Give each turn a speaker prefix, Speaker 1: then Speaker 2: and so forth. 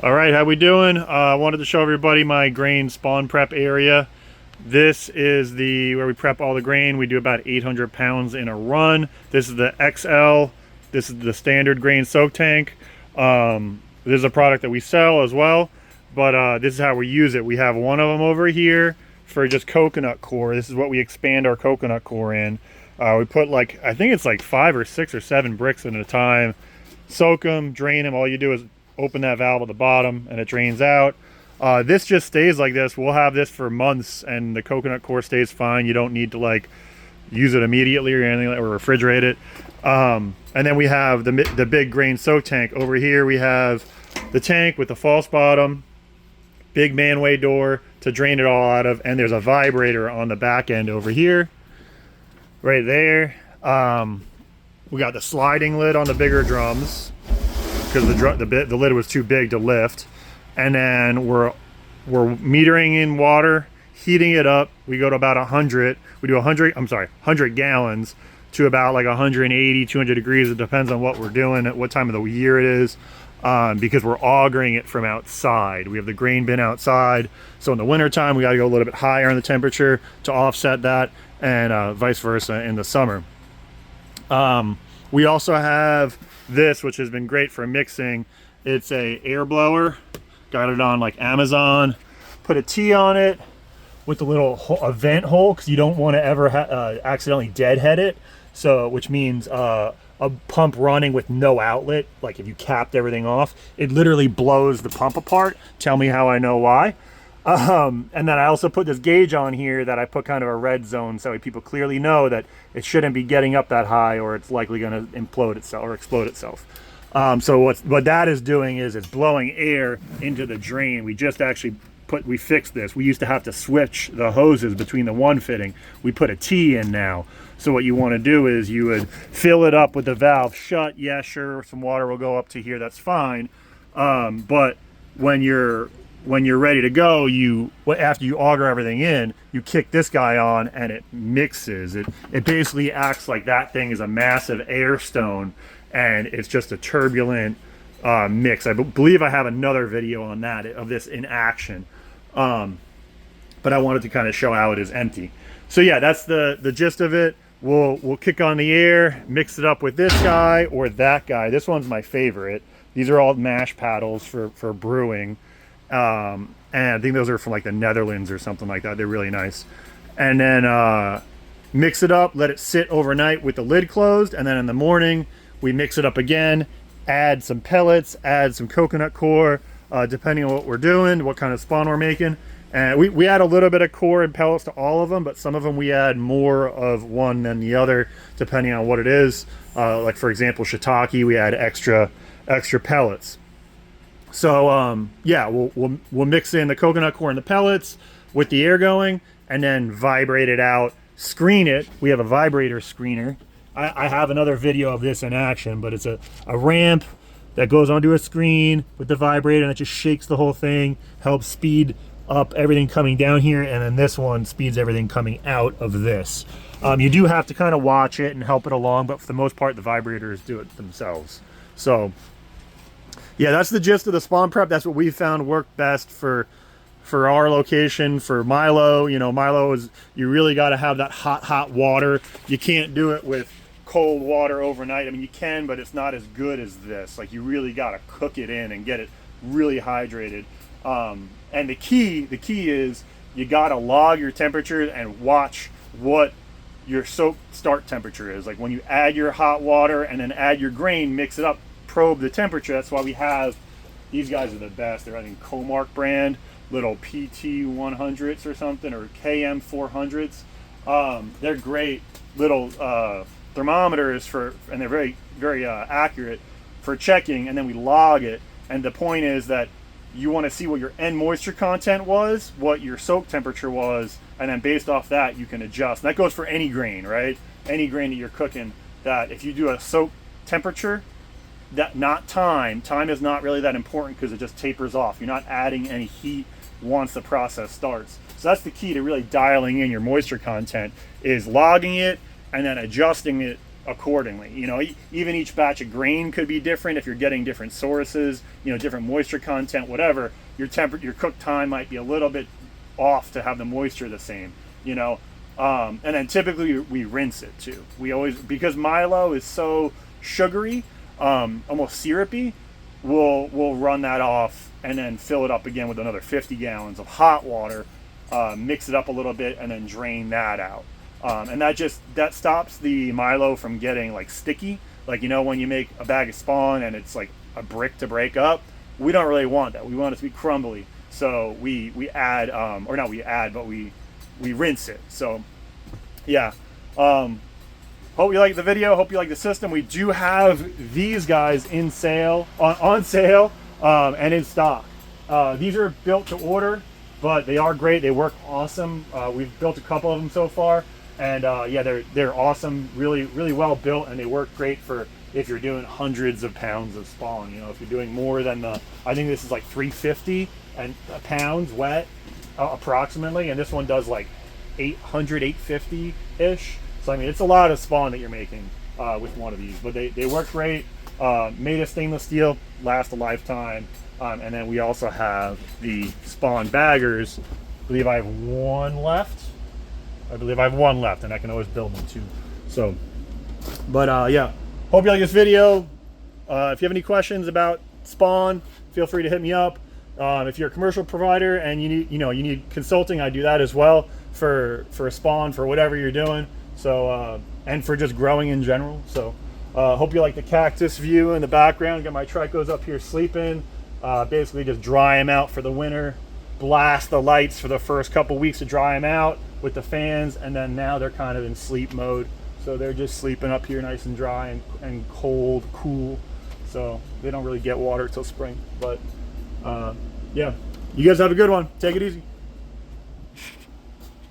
Speaker 1: All right, how we doing? I wanted to show everybody my grain spawn prep area. This is the where we prep all the grain. We do about 800 pounds in a run. This is the XL. This is the standard grain soak tank. This is a product that we sell as well, but this is how we use it. We have one of them over here for just coconut core. This is what we expand our coconut core in. We put like, I think it's like 5 or 6 or 7 bricks at a time. Soak them, drain them. All you do is open that valve at the bottom and it drains out. This just stays like this. We'll have this for months and the coconut core stays fine. You don't need to like use it immediately or anything, or refrigerate it. And then we have the big grain soak tank. Over here we have the tank with the false bottom, big manway door to drain it all out of, and there's a vibrator on the back end over here, right there. We got the sliding lid on the bigger drums because the lid was too big to lift, and then we're metering in water, heating it up. We go to about 100. We do 100 gallons to about like 180, 200 degrees. It depends on what we're doing, at what time of the year it is, because we're augering it from outside. We have the grain bin outside, so in the wintertime we got to go a little bit higher in the temperature to offset that, and vice versa in the summer. We also have this, which has been great for mixing. It's a air blower. Got it on like Amazon. Put a T on it with a little vent hole because you don't want to ever accidentally deadhead it. So, which means a pump running with no outlet. Like if you capped everything off, it literally blows the pump apart. Tell me how I know why. And then I also put this gauge on here that I put kind of a red zone so people clearly know that it shouldn't be getting up that high or it's likely going to implode itself or explode itself. So what that is doing is it's blowing air into the drain. We just actually we fixed this. We used to have to switch the hoses between the one fitting. We put a T in now. So what you want to do is you would fill it up with the valve shut. Yeah, sure, some water will go up to here. That's fine. But when you're ready to go, after you auger everything in, you kick this guy on and it mixes. It basically acts like that thing is a massive air stone, and it's just a turbulent mix. I believe I have another video on that, of this in action. But I wanted to kind of show how it is empty. So yeah, that's the gist of it. We'll kick on the air, mix it up with this guy or that guy. This one's my favorite. These are all mash paddles for brewing. And I think those are from like the Netherlands or something like that. They're really nice. And then mix it up, let it sit overnight with the lid closed, and then in the morning we mix it up again, add some pellets, add some coconut core, depending on what we're doing, what kind of spawn we're making. And we add a little bit of core and pellets to all of them, but some of them we add more of one than the other depending on what it is. Like for example, shiitake, we add extra pellets. So yeah, we'll mix in the coconut core and the pellets with the air going, and then vibrate it out, screen it. We have a vibrator screener. I have another video of this in action, but it's a ramp that goes onto a screen with the vibrator, and it just shakes the whole thing, helps speed up everything coming down here, and then this one speeds everything coming out of this. You do have to kind of watch it and help it along, but for the most part the vibrators do it themselves. So yeah, that's the gist of the spawn prep. That's what we found worked best for our location. For Milo, you know, Milo is, you really got to have that hot water. You can't do it with cold water overnight. I mean, you can, but it's not as good as this. Like, you really got to cook it in and get it really hydrated. And the key is you got to log your temperature and watch what your soak start temperature is. Like when you add your hot water and then add your grain, mix it up, probe the temperature. That's why we have, these guys are the best. They're, I think, Comark brand, little PT 100s or something, or KM 400s. They're great little thermometers and they're very, very accurate for checking, and then we log it. And the point is that you want to see what your end moisture content was, what your soak temperature was, and then based off that you can adjust. And that goes for any grain, right? Any grain that you're cooking, that if you do a soak temperature, that not time is not really that important because it just tapers off. You're not adding any heat once the process starts. So that's the key to really dialing in your moisture content, is logging it and then adjusting it accordingly. You know, even each batch of grain could be different if you're getting different sources, you know, different moisture content, whatever. Your cook time might be a little bit off to have the moisture the same, you know. And then typically we rinse it too. We always, because Milo is so sugary, almost syrupy, we'll run that off and then fill it up again with another 50 gallons of hot water, mix it up a little bit, and then drain that out. And that stops the Milo from getting like sticky. Like, you know, when you make a bag of spawn and it's like a brick to break up, we don't really want that. We want it to be crumbly. So we add, or not we add, but we rinse it. So yeah. Hope you like the video. Hope you like the system. We do have these guys in sale, on sale, and in stock. These are built to order, but they are great. They work awesome. We've built a couple of them so far, and yeah, they're awesome. Really well built, and they work great for if you're doing hundreds of pounds of spawn. You know, if you're doing more than I think this is like 350 pounds wet, approximately, and this one does like 800, 850 ish. So I mean, it's a lot of spawn that you're making with one of these, but they work great. Made of stainless steel, last a lifetime. And then we also have the spawn baggers. I believe I have one left. And I can always build them too. So, but yeah, hope you like this video. If you have any questions about spawn, feel free to hit me up. If you're a commercial provider and you need consulting, I do that as well for a spawn, for whatever you're doing. So and for just growing in general. So hope you like the cactus view in the background. Got my trichos up here sleeping. Basically just dry them out for the winter, blast the lights for the first couple weeks to dry them out with the fans, and then now they're kind of in sleep mode. So they're just sleeping up here nice and dry and cold, cool. So they don't really get water till spring. But yeah, you guys have a good one. Take it easy.